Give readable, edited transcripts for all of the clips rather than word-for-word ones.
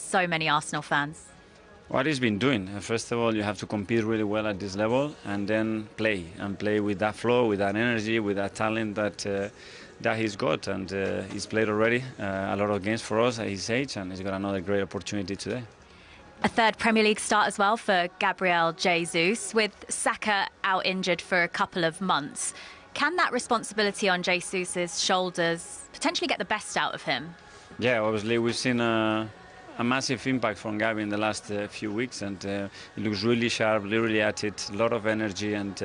so many Arsenal fans? What he's been doing, first of all, you have to compete really well at this level and then play with that flow, with that energy, with that talent that he's got. And he's played already a lot of games for us at his age, and he's got another great opportunity today. A third Premier League start as well for Gabriel Jesus, with Saka out injured for a couple of months. Can that responsibility on Jesus's shoulders potentially get the best out of him? Yeah, obviously we've seen a massive impact from Gabi in the last few weeks, and he looks really sharp, really at it, a lot of energy, and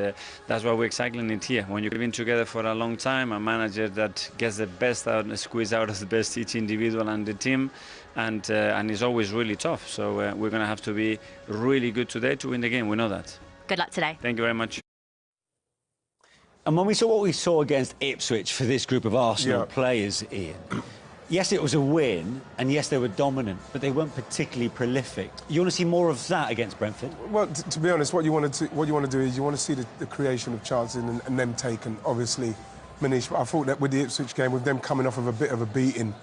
that's why we're cycling it here. When you've been together for a long time, a manager that gets the best out and squeeze out of the best each individual and the team, and it's always really tough. So we're going to have to be really good today to win the game. We know that. Good luck today. Thank you very much. And when we saw what we saw against Ipswich for this group of Arsenal players, Ian, yes, it was a win, and yes, they were dominant, but they weren't particularly prolific. You want to see more of that against Brentford? Well, to be honest, what you want to do is you want to see the creation of chances and them taken. Obviously, Manish, I thought that with the Ipswich game, with them coming off of a bit of a beating,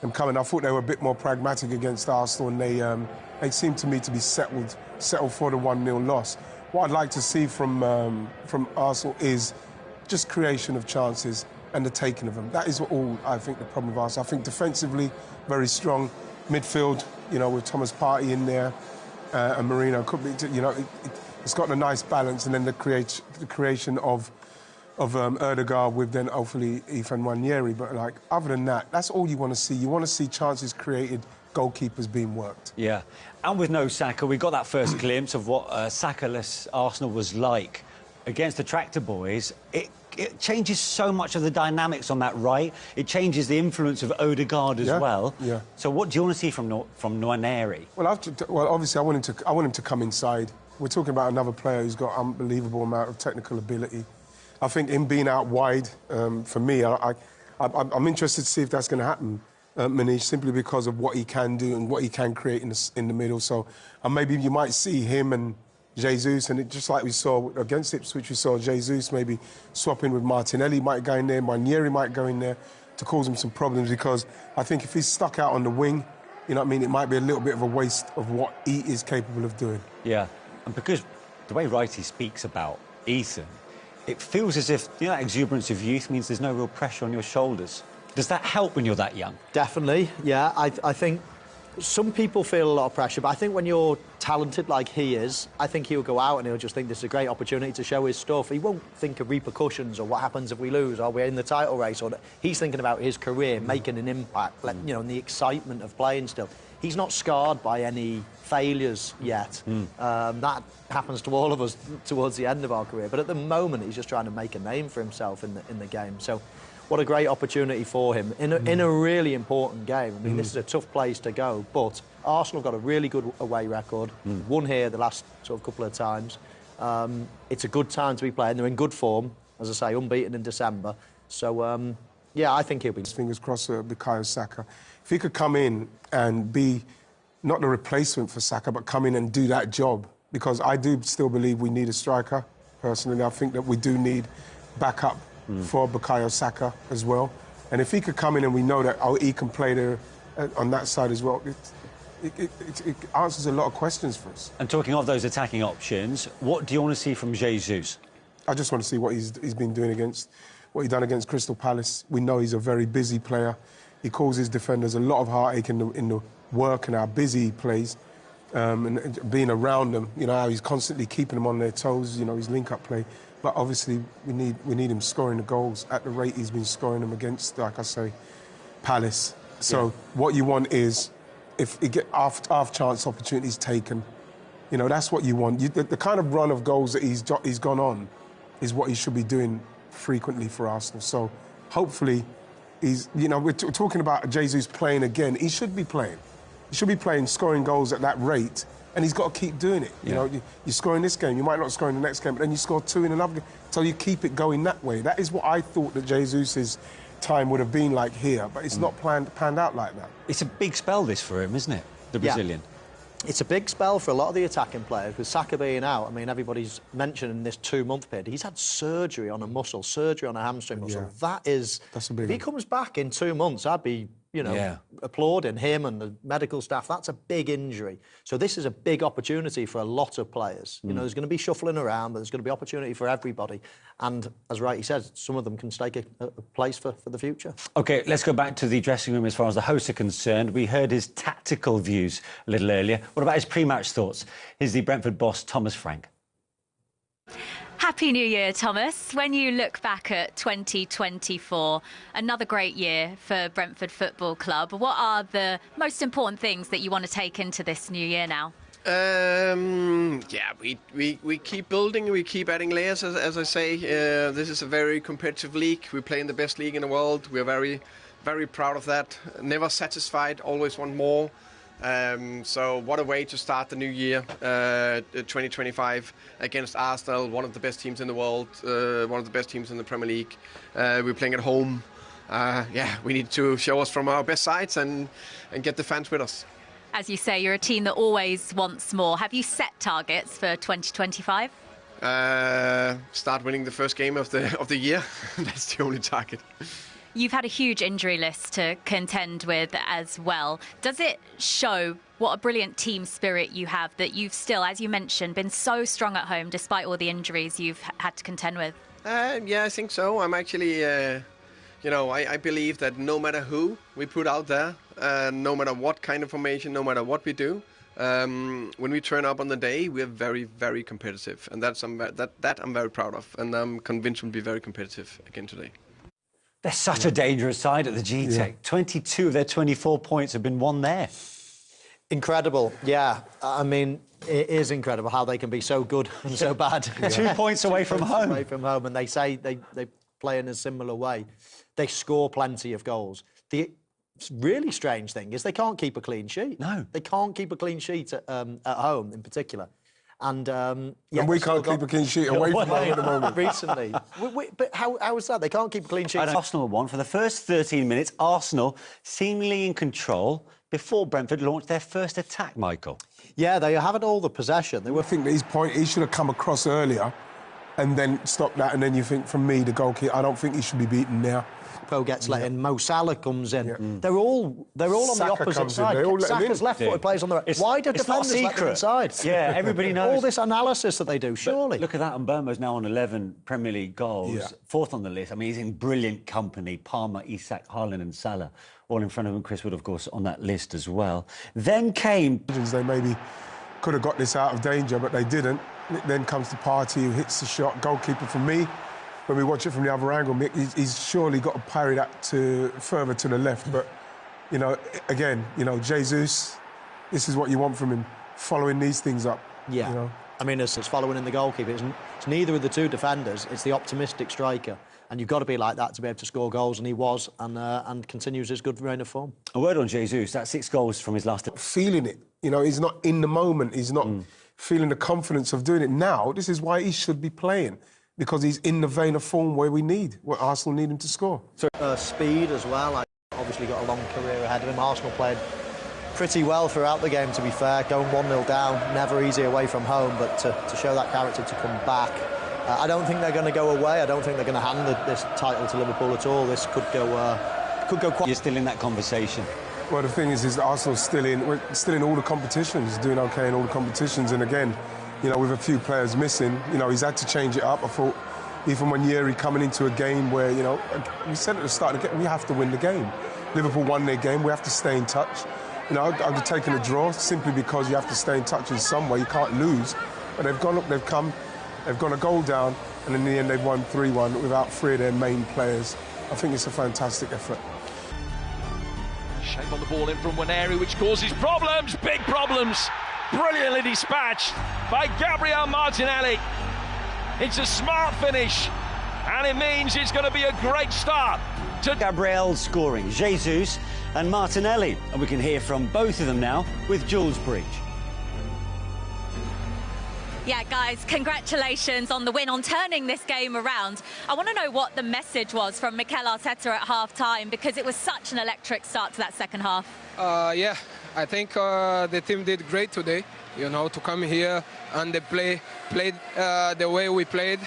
I thought they were a bit more pragmatic against Arsenal, and they seemed to me to be settled for the 1-0 loss. What I'd like to see from Arsenal is just creation of chances and the taking of them. That is all, I think, the problem with Arsenal. I think defensively, very strong. Midfield, with Thomas Partey in there and Marino, could be, it's got a nice balance, and then the creation of Erdegaard with then hopefully Ethan Nwaneri. But other than that, that's all you want to see. You want to see chances created, goalkeepers being worked. Yeah, and with no Saka, we got that first glimpse of what Saka-less Arsenal was like against the Tractor Boys. It changes so much of the dynamics on that right. It changes the influence of Odegaard as well. Yeah. So what do you want to see from Nwaneri? Well, obviously I want him to come inside. We're talking about another player who's got unbelievable amount of technical ability. I think him being out wide, for me, I'm interested to see if that's going to happen, Manish, simply because of what he can do and what he can create in the middle. So maybe you might see him and Jesus, and just like we saw against Ipswich, we saw Jesus maybe swapping with Martinelli, might go in there, Nwaneri might go in there to cause him some problems, because I think if he's stuck out on the wing, it might be a little bit of a waste of what he is capable of doing. Yeah, and because the way Wrighty speaks about Ethan, it feels as if that exuberance of youth means there's no real pressure on your shoulders. Does that help when you're that young? Definitely, yeah. I think some people feel a lot of pressure, but I think when you're talented like he is, I think he'll go out and he'll just think this is a great opportunity to show his stuff. He won't think of repercussions or what happens if we lose or we're in the title race. He's thinking about his career, making an impact, and the excitement of playing still. He's not scarred by any failures yet. That happens to all of us towards the end of our career. But at the moment, he's just trying to make a name for himself in the game. So what a great opportunity for him in a really important game. I mean, this is a tough place to go, but Arsenal got a really good away record. Won here the last couple of times. It's a good time to be playing. They're in good form, as I say, unbeaten in December. So, yeah, I think he'll be... Fingers crossed for Bukayo Saka. If he could come in and be not the replacement for Saka, but come in and do that job, because I do still believe we need a striker, personally. I think that we do need backup for Bukayo Saka as well. And if he could come in and we know that he can play there on that side as well, it answers a lot of questions for us. And talking of those attacking options, what do you want to see from Jesus? I just want to see what he's been doing what he done against Crystal Palace. We know he's a very busy player. He causes his defenders a lot of heartache in the work and how busy he plays. And being around them, how he's constantly keeping them on their toes, his link-up play. But obviously, we need him scoring the goals at the rate he's been scoring them against, like I say, Palace. So what you want is, if you get half-chance opportunities taken, that's what you want. The kind of run of goals that he's gone on is what he should be doing frequently for Arsenal. So hopefully, we're talking about Jesus playing again. He should be playing. He should be playing, scoring goals at that rate. And he's got to keep doing it. You're scoring this game, you might not score in the next game, but then you score 2 in another game. So you keep it going that way. That is what I thought that Jesus' time would have been like here, but it's not panned out like that. It's a big spell, this, for him, isn't it, the Brazilian? It's a big spell for a lot of the attacking players. With Saka being out, I mean, everybody's mentioning this 2-month period. He's had surgery on a muscle, surgery on a hamstring muscle. That's a big one. If he comes back in 2 months, I'd be applauding him and the medical staff. That's a big injury. So this is a big opportunity for a lot of players. There's going to be shuffling around, but there's going to be opportunity for everybody. And as Righty said, some of them can stake a place for the future. OK, let's go back to the dressing room as far as the hosts are concerned. We heard his tactical views a little earlier. What about his pre-match thoughts? Here's the Brentford boss, Thomas Frank. Happy New Year, Thomas. When you look back at 2024, another great year for Brentford Football Club, what are the most important things that you want to take into this new year now? Yeah, we keep building, we keep adding layers, as I say. This is a very competitive league. We play in the best league in the world. We're very, very proud of that. Never satisfied, always want more. So what a way to start the new year, 2025, against Arsenal, one of the best teams in the world, one of the best teams in the Premier League. We're playing at home. Yeah, we need to show us from our best sides and get the fans with us. As you say, you're a team that always wants more. Have you set targets for 2025? Start winning the first game of the year. That's the only target. You've had a huge injury list to contend with as well. Does it show what a brilliant team spirit you have, that you've still, as you mentioned, been so strong at home despite all the injuries you've had to contend with? Yeah, I think so. I'm actually, I believe that no matter who we put out there, no matter what kind of formation, no matter what we do, when we turn up on the day, we're very, very competitive. And that I'm very proud of. And I'm convinced we'll be very competitive again today. They're such a dangerous side at the G-Tech. Yeah. 22 of their 24 points have been won there. Incredible, yeah. I mean, it is incredible how they can be so good and so bad. 2 points away from home. Away from home, and they say they play in a similar way. They score plenty of goals. The really strange thing is they can't keep a clean sheet. No. They can't keep a clean sheet at home in particular. And we can't keep a clean sheet away from home at the moment. Recently. But how is that? They can't keep a clean sheet. Arsenal won for the first 13 minutes. Arsenal seemingly in control before Brentford launched their first attack, Michael. Yeah, they haven't all the possession. I think that he should have come across earlier and then stopped that. And then you think, from me, the goalkeeper, I don't think he should be beaten now. Gets let in, Mo Salah comes in. Yeah. They're all on the opposite side. Saka's left-footed plays on the right. Why do defenders let them inside? Yeah, everybody knows. All this analysis that they do, surely. But look at that, and Burma's now on 11 Premier League goals, fourth on the list. I mean, he's in brilliant company. Palmer, Isak, Haaland and Salah, all in front of him. Chris Wood, of course, on that list as well. Then came... They maybe could have got this out of danger, but they didn't. Then comes the Party, who hits the shot. Goalkeeper for me. When we watch it from the other angle, he's surely got to parry that further to the left. But, again, Jesus, this is what you want from him, following these things up. Yeah. I mean, it's following in the goalkeeper. It's neither of the two defenders. It's the optimistic striker. And you've got to be like that to be able to score goals, and he was, and continues his good reign of form. A word on Jesus, that's 6 goals from his last... Feeling it. He's not in the moment. He's not feeling the confidence of doing it now. This is why he should be playing. Because he's in the vein of form where Arsenal need him to score. Speed as well. Obviously got a long career ahead of him. Arsenal played pretty well throughout the game, to be fair. Going 1-0 down, never easy away from home, but to show that character to come back. I don't think they're going to go away. I don't think they're going to hand this title to Liverpool at all. This could go quite... You're still in that conversation. Well, the thing is Arsenal's we're still in all the competitions, doing OK in all the competitions, and again, with a few players missing, he's had to change it up. I thought, even when Yeri coming into a game where, we said at the start of the game, we have to win the game. Liverpool won their game, we have to stay in touch. I'd have taken a draw simply because you have to stay in touch in some way, you can't lose. But they've gone a goal down, and in the end they've won 3-1 without 3 of their main players. I think it's a fantastic effort. Shape on the ball in from Waneri, which causes problems, big problems. Brilliantly dispatched by Gabriel Martinelli. It's a smart finish, and it means it's going to be a great start to Gabriel scoring, Jesus and Martinelli. And we can hear from both of them now with Jules Breach. Yeah, guys, congratulations on the win, on turning this game around. I want to know what the message was from Mikel Arteta at half-time, because it was such an electric start to that second half. Yeah, I think the team did great today, to come here and they played the way we played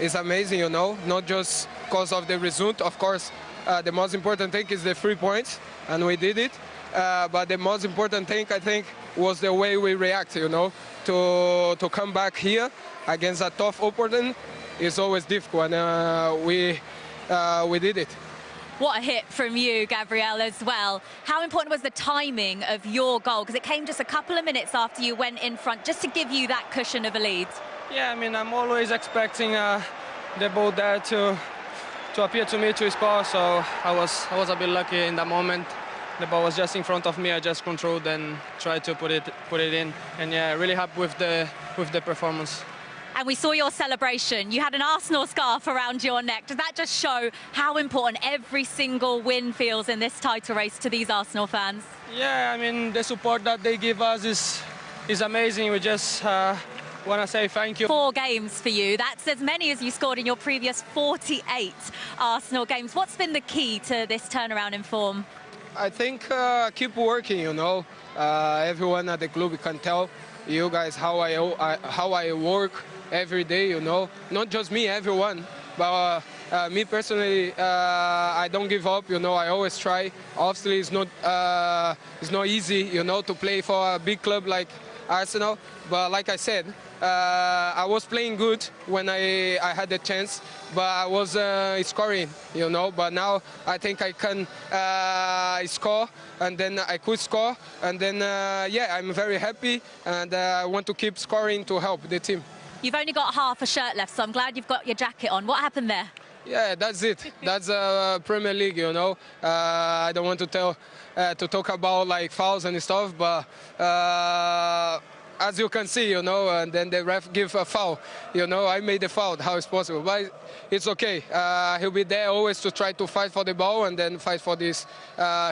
is amazing, not just because of the result. Of course, the most important thing is the 3 points, and we did it. But the most important thing, I think, was the way we react, you know, to come back here against a tough opponent is always difficult, and we did it. What a hit from you, Gabriel, as well. How important was the timing of your goal? Because it came just a couple of minutes after you went in front, just to give you that cushion of a lead. Yeah, I mean, I'm always expecting the ball there to appear to me to score, so I was a bit lucky in that moment. The ball was just in front of me. I just controlled and tried to put it in, and yeah, really happy with the performance. And we saw your celebration. You had an Arsenal scarf around your neck. Does that just show how important every single win feels in this title race to these Arsenal fans? Yeah, I mean, the support that they give us is amazing. We just want to say thank you. 4 games for you. That's as many as you scored in your previous 48 Arsenal games. What's been the key to this turnaround in form? I think keep working, you know. Everyone at the club can tell you guys how I work every day, you know. Not just me, everyone. But me personally, I don't give up, you know. I always try. Obviously, it's not easy, you know, to play for a big club like Arsenal. But like I said, I was playing good when I had the chance, but I was scoring, you know. But now I think I can score, and then I could score, and then yeah, I'm very happy, and I want to keep scoring to help the team. You've only got half a shirt left, so I'm glad you've got your jacket on. What happened there? Yeah, that's it. That's Premier League, you know. I don't want to talk about like fouls and stuff, but as you can see, you know, and then the ref give a foul. You know, I made a foul. How is possible? But it's okay. He'll be there always to try to fight for the ball and then fight for this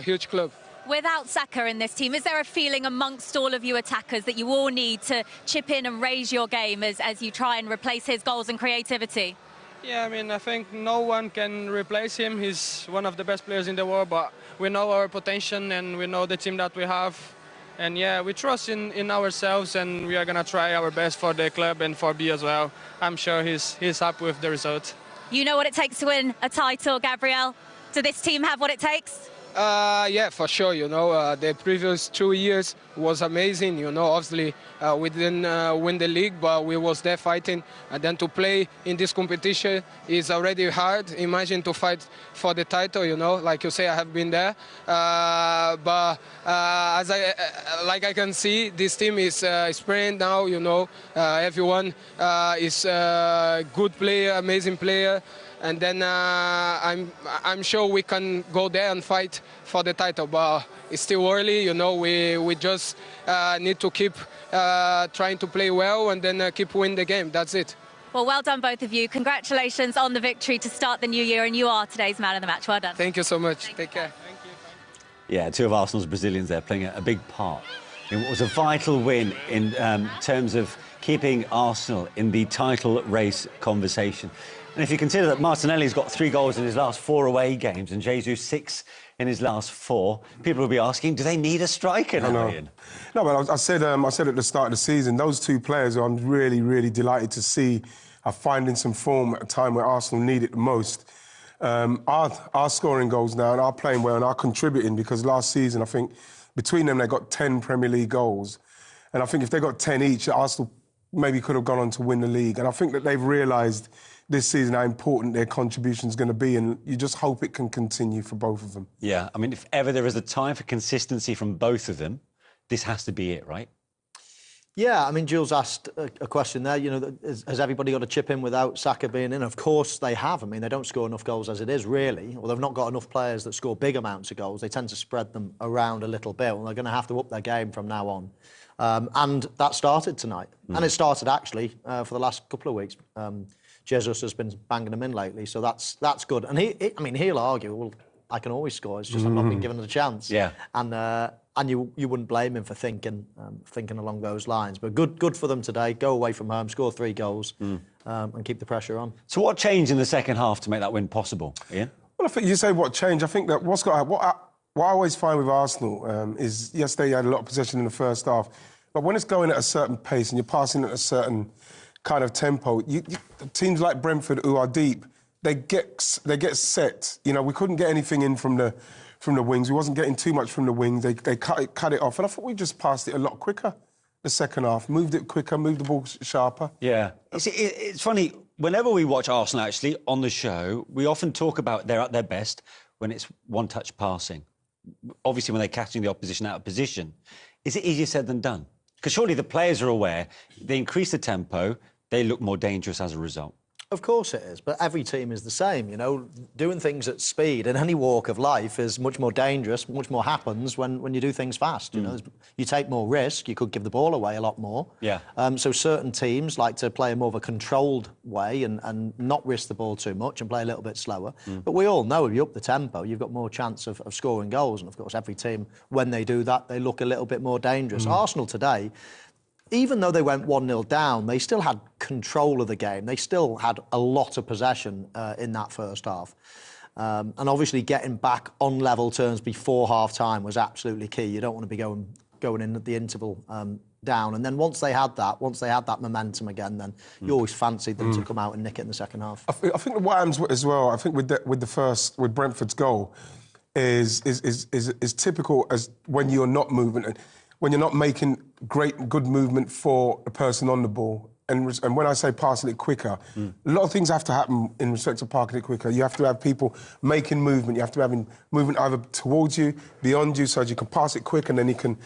huge club. Without Saka in this team, is there a feeling amongst all of you attackers that you all need to chip in and raise your game as you try and replace his goals and creativity? Yeah, I mean, I think no one can replace him. He's one of the best players in the world, but we know our potential and we know the team that we have. And yeah, we trust in ourselves, and we are going to try our best for the club and for B as well. I'm sure he's happy with the result. You know what it takes to win a title, Gabriel? Do this team have what it takes? Yeah, for sure, you know, the previous 2 years was amazing, you know. Obviously, we didn't win the league, but we was there fighting. And then to play in this competition is already hard. Imagine to fight for the title, you know. Like you say, I have been there. But as I can see, this team is experienced now, you know. Everyone is a good player, amazing player. And then I'm sure we can go there and fight for the title, but it's still early, you know. We just need to keep trying to play well and then keep winning the game. That's it. Well, well done, both of you. Congratulations on the victory to start the new year, and you are today's man of the match. Well done. Thank you so much. Take care. Thank you. Yeah, 2 of Arsenal's Brazilians there playing a big part in what was a vital win in terms of keeping Arsenal in the title race conversation. And if you consider that Martinelli's got 3 goals in his last 4 away games and Jesus 6 in his last 4, people will be asking, do they need a striker now, Ian? No, but I said at the start of the season, those 2 players who I'm really, really delighted to see are finding some form at a time where Arsenal need it the most. Are scoring goals now and are playing well and are contributing, because last season, I think, between them, they got 10 Premier League goals. And I think if they got 10 each, Arsenal maybe could have gone on to win the league. And I think that they've realised this season how important their contribution is going to be, and you just hope it can continue for both of them. Yeah, I mean, if ever there is a time for consistency from both of them, this has to be it, right? Yeah, I mean, Jules asked a question there, you know, has everybody got to chip in without Saka being in? Of course they have. I mean, they don't score enough goals as it is, really. Well, they've not got enough players that score big amounts of goals. They tend to spread them around a little bit, and they're going to have to up their game from now on. And that started tonight. And it started, actually, for the last couple of weeks. Jesus has been banging them in lately, so that's good. And I mean, he'll argue, well, I can always score. It's just I've not been given a chance. Yeah. And you wouldn't blame him for thinking along those lines. But good for them today. Go away from home, score 3 goals, and keep the pressure on. So what changed in the second half to make that win possible, Ian? Well, I think you say what changed. I think that what I always find with Arsenal is, yes, they had a lot of possession in the first half, but when it's going at a certain pace and you're passing at a certain kind of tempo, teams like Brentford, who are deep, they get set. You know, we couldn't get anything in from the wings. We wasn't getting too much from the wings. They cut it off, and I thought we just passed it a lot quicker. The second half, moved it quicker, moved the ball sharper. Yeah, it's funny. Whenever we watch Arsenal, actually on the show, we often talk about they're at their best when it's one-touch passing. Obviously, when they're catching the opposition out of position, is it easier said than done? Because surely the players are aware. They increase the tempo. They look more dangerous as a result. Of course it is, but every team is the same, you know. Doing things at speed in any walk of life is much more dangerous, much more happens when you do things fast, you know. You take more risk, you could give the ball away a lot more. Yeah. So certain teams like to play in more of a controlled way and not risk the ball too much and play a little bit slower. But we all know if you up the tempo, you've got more chance of scoring goals. And, of course, every team, when they do that, they look a little bit more dangerous. Arsenal today, even though they went 1-0 down, they still had control of the game. They still had a lot of possession in that first half. And obviously getting back on level terms before half-time was absolutely key. You don't want to be going in at the interval down. And then once they had that momentum again, then you always fancied them to come out and nick it in the second half. I think the Whams as well, I think with Brentford's goal is typical as when you're not moving. When you're not making good movement for the person on the ball. And when I say passing it quicker, a lot of things have to happen in respect to parking it quicker. You have to have people making movement. You have to have movement either towards you, beyond you, so that you can pass it quick and then you can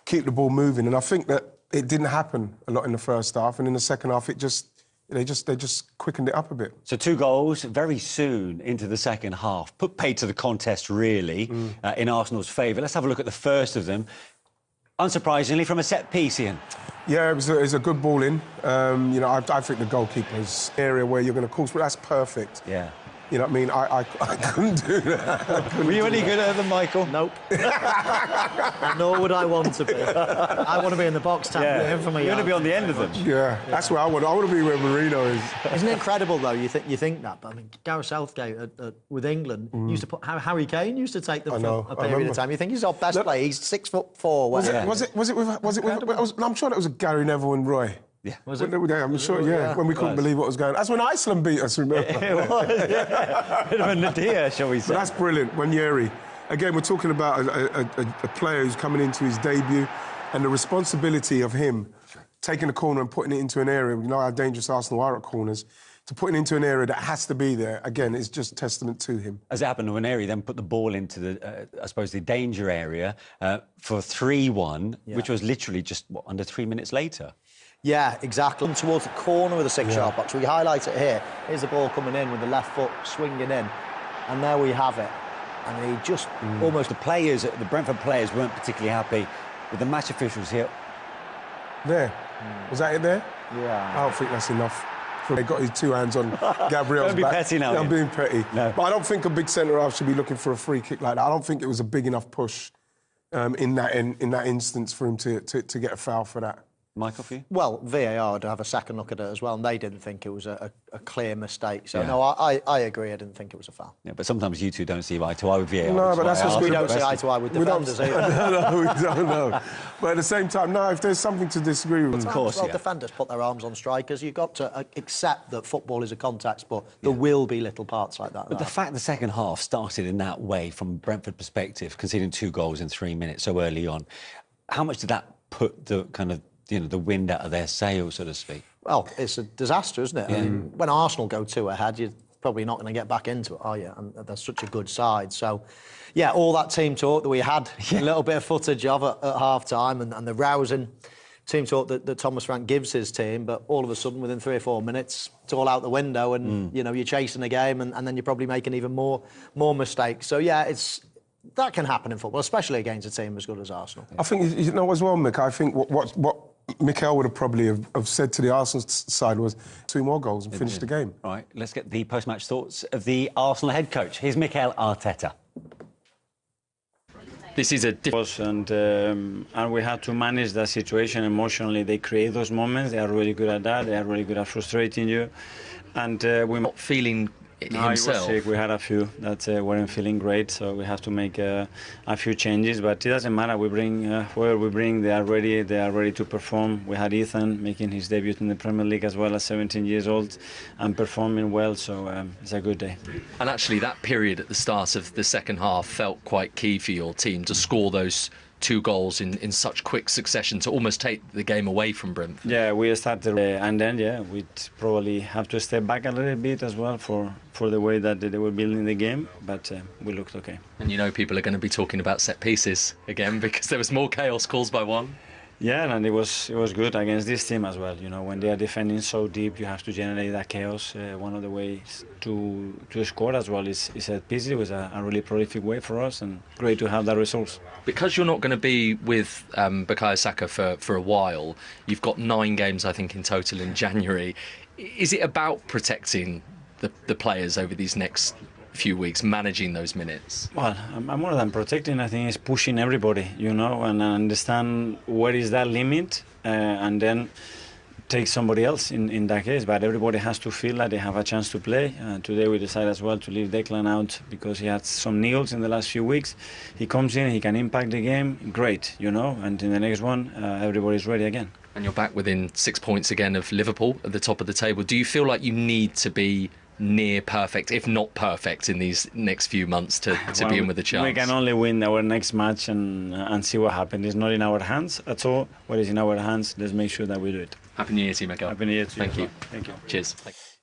keep the ball moving. And I think that it didn't happen a lot in the first half. And in the second half, they just quickened it up a bit. So 2 goals very soon into the second half. Put paid to the contest, really, in Arsenal's favour. Let's have a look at the first of them. Unsurprisingly, from a set piece, Ian. Yeah, it was a good ball in. You know, I think the goalkeeper's area where you're going to course, but that's perfect. Yeah. You know what I mean? I couldn't do that. Were you any good at them, Michael? Nope. Nor would I want to be. I want to be in the box tapping from a You want to be on the end of them. Yeah, that's where I want. I want to be where Marino is. Isn't it incredible though? You think that, but I mean, Gareth Southgate with England used to put Harry Kane used to take them for a period of time. You think he's our best player? He's 6'4". Was it? I'm sure that was Gary Neville and Roy. Yeah. Was it? I'm sure, yeah. When we couldn't believe what was going on. That's when Iceland beat us, remember? It was, yeah. Bit of a nadir, shall we say. But that's brilliant. Wanyeri. Again, we're talking about a player who's coming into his debut and the responsibility of him taking a corner and putting it into an area. We know how dangerous Arsenal are at corners. To put it into an area that has to be there, again, is just testament to him. As it happened, Wanyeri then put the ball into the, I suppose, the danger area for 3-1, which was literally just, under 3 minutes later? Yeah, exactly. Towards the corner of the 6-yard box. We highlight it here. Here's the ball coming in with the left foot swinging in. And there we have it. And he just... Almost the Brentford players weren't particularly happy with the match officials here. There. Was that it there? Yeah. I don't think that's enough. He got his 2 hands on Gabriel's Don't be back. petty now. I'm being petty. No. But I don't think a big centre-half should be looking for a free kick like that. I don't think it was a big enough push in that instance for him to get a foul for that. Michael, for you? Well, VAR would have a second look at it as well, and they didn't think it was a clear mistake. So, no, I agree. I didn't think it was a foul. Yeah, but sometimes you two don't see eye to eye with VAR. No, but that's what's good. We don't see eye to eye with defenders either. No, we don't know. But at the same time, no, if there's something to disagree with... Of course, well, defenders put their arms on strikers. You've got to accept that football is a contact sport. There will be little parts like that. But the fact the second half started in that way, from a Brentford perspective, conceding 2 goals in 3 minutes so early on, how much did that put the kind of, the wind out of their sails, so to speak? Well, it's a disaster, isn't it? Yeah. I mean, when Arsenal go 2 ahead, you're probably not going to get back into it, are you? And they're such a good side. So, yeah, all that team talk that we had a little bit of footage of at half-time and the rousing team talk that Thomas Frank gives his team, but all of a sudden, within 3 or 4 minutes, it's all out the window and, you're chasing a game and then you're probably making even more mistakes. So, yeah, that can happen in football, especially against a team as good as Arsenal. I think, as well, Mick, I think what Mikel would have probably have said to the Arsenal side was 2 more goals and finish the game. All right, let's get the post-match thoughts of the Arsenal head coach. Here's Mikel Arteta. This is a difficult and we had to manage that situation emotionally. They create those moments. They are really good at that. They are really good at frustrating you. And we're not feeling No, he was himself. sick. We had a few that weren't feeling great, so we have to make a few changes. But it doesn't matter. We bring whoever we bring, they are ready. They are ready to perform. We had Ethan making his debut in the Premier League as well, as 17 years old, and performing well. So it's a good day. And actually, that period at the start of the second half felt quite key for your team to score those 2 goals in such quick succession to almost take the game away from Brentford. Yeah, we started, and then we'd probably have to step back a little bit as well for the way that they were building the game, but we looked okay. And you know people are going to be talking about set pieces again because there was more chaos caused by one. Yeah, and it was good against this team as well. You know, when they are defending so deep, you have to generate that chaos. One of the ways to score as well is set pieces. It was a really prolific way for us, and great to have that results. Because you're not going to be with Bukayo Saka for a while, you've got 9 games, I think, in total in January. Is it about protecting the players over these next few weeks, managing those minutes? Well, I'm more than protecting. I think it's pushing everybody, you know, and understand where is that limit, and then take somebody else in that case. But everybody has to feel that they have a chance to play. Today we decided as well to leave Declan out because he had some niggles in the last few weeks. He comes in, he can impact the game, great, you know, and in the next one, everybody's ready again. And you're back within 6 points again of Liverpool at the top of the table. Do you feel like you need to be near perfect, if not perfect, in these next few months to be in with a chance? We can only win our next match and see what happens. It's not in our hands at all. What is in our hands, let's make sure that we do it. Happy New Year to you, Miguel. Happy New Year to you. Thank you. Thank you. Cheers.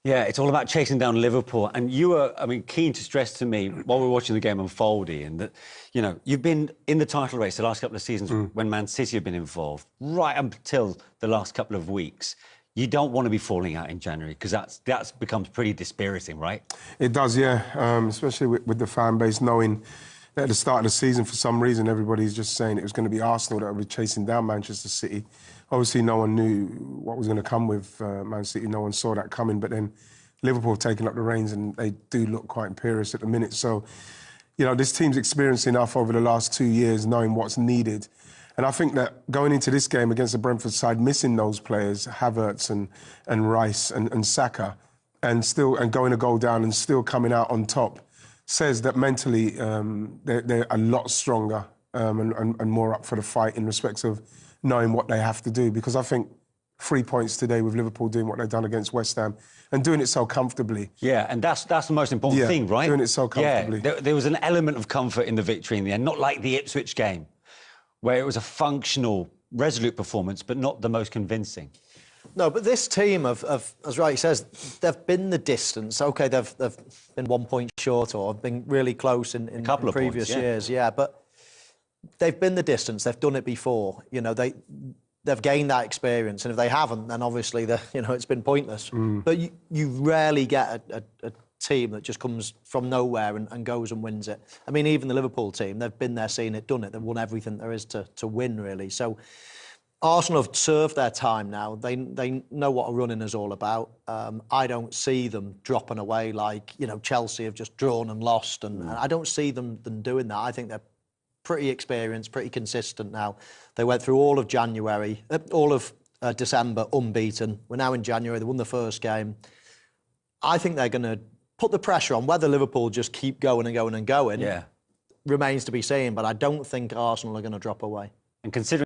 Yeah, it's all about chasing down Liverpool. And you were, keen to stress to me while we were watching the game unfold, Ian, that, you know, you've been in the title race the last couple of seasons when Man City have been involved, right until the last couple of weeks. You don't want to be falling out in January because that becomes pretty dispiriting, right? It does, yeah, especially with the fan base knowing that at the start of the season, for some reason, everybody's just saying it was going to be Arsenal that would be chasing down Manchester City. Obviously, no one knew what was going to come with Man City. No one saw that coming. But then Liverpool have taken up the reins and they do look quite imperious at the minute. So, you know, this team's experienced enough over the last 2 years knowing what's needed. And I think that going into this game against the Brentford side, missing those players, Havertz and Rice and Saka, and going a goal down and still coming out on top, says that mentally they're a lot stronger and more up for the fight in respect of knowing what they have to do. Because I think 3 points today with Liverpool doing what they've done against West Ham and doing it so comfortably. Yeah, and that's the most important thing, right? Doing it so comfortably. Yeah, there was an element of comfort in the victory in the end, not like the Ipswich game, where it was a functional, resolute performance, but not the most convincing. No, but this team as Wright says, they've been the distance. OK, they've been 1 point short or been really close in previous years, but they've been the distance. They've done it before. You know, they've gained that experience, and if they haven't, then obviously it's been pointless. But you rarely get a team that just comes from nowhere and goes and wins it. I mean, even the Liverpool team, they've been there, seen it, done it. They've won everything there is to win, really. So Arsenal have served their time now. They know what a running is all about. I don't see them dropping away like, you know, Chelsea have just drawn and lost. And I don't see them doing that. I think they're pretty experienced, pretty consistent now. They went through all of January, all of December unbeaten. We're now in January. They won the first game. I think they're going to put the pressure on. Whether Liverpool just keep going and going and going remains to be seen. But I don't think Arsenal are going to drop away. And considering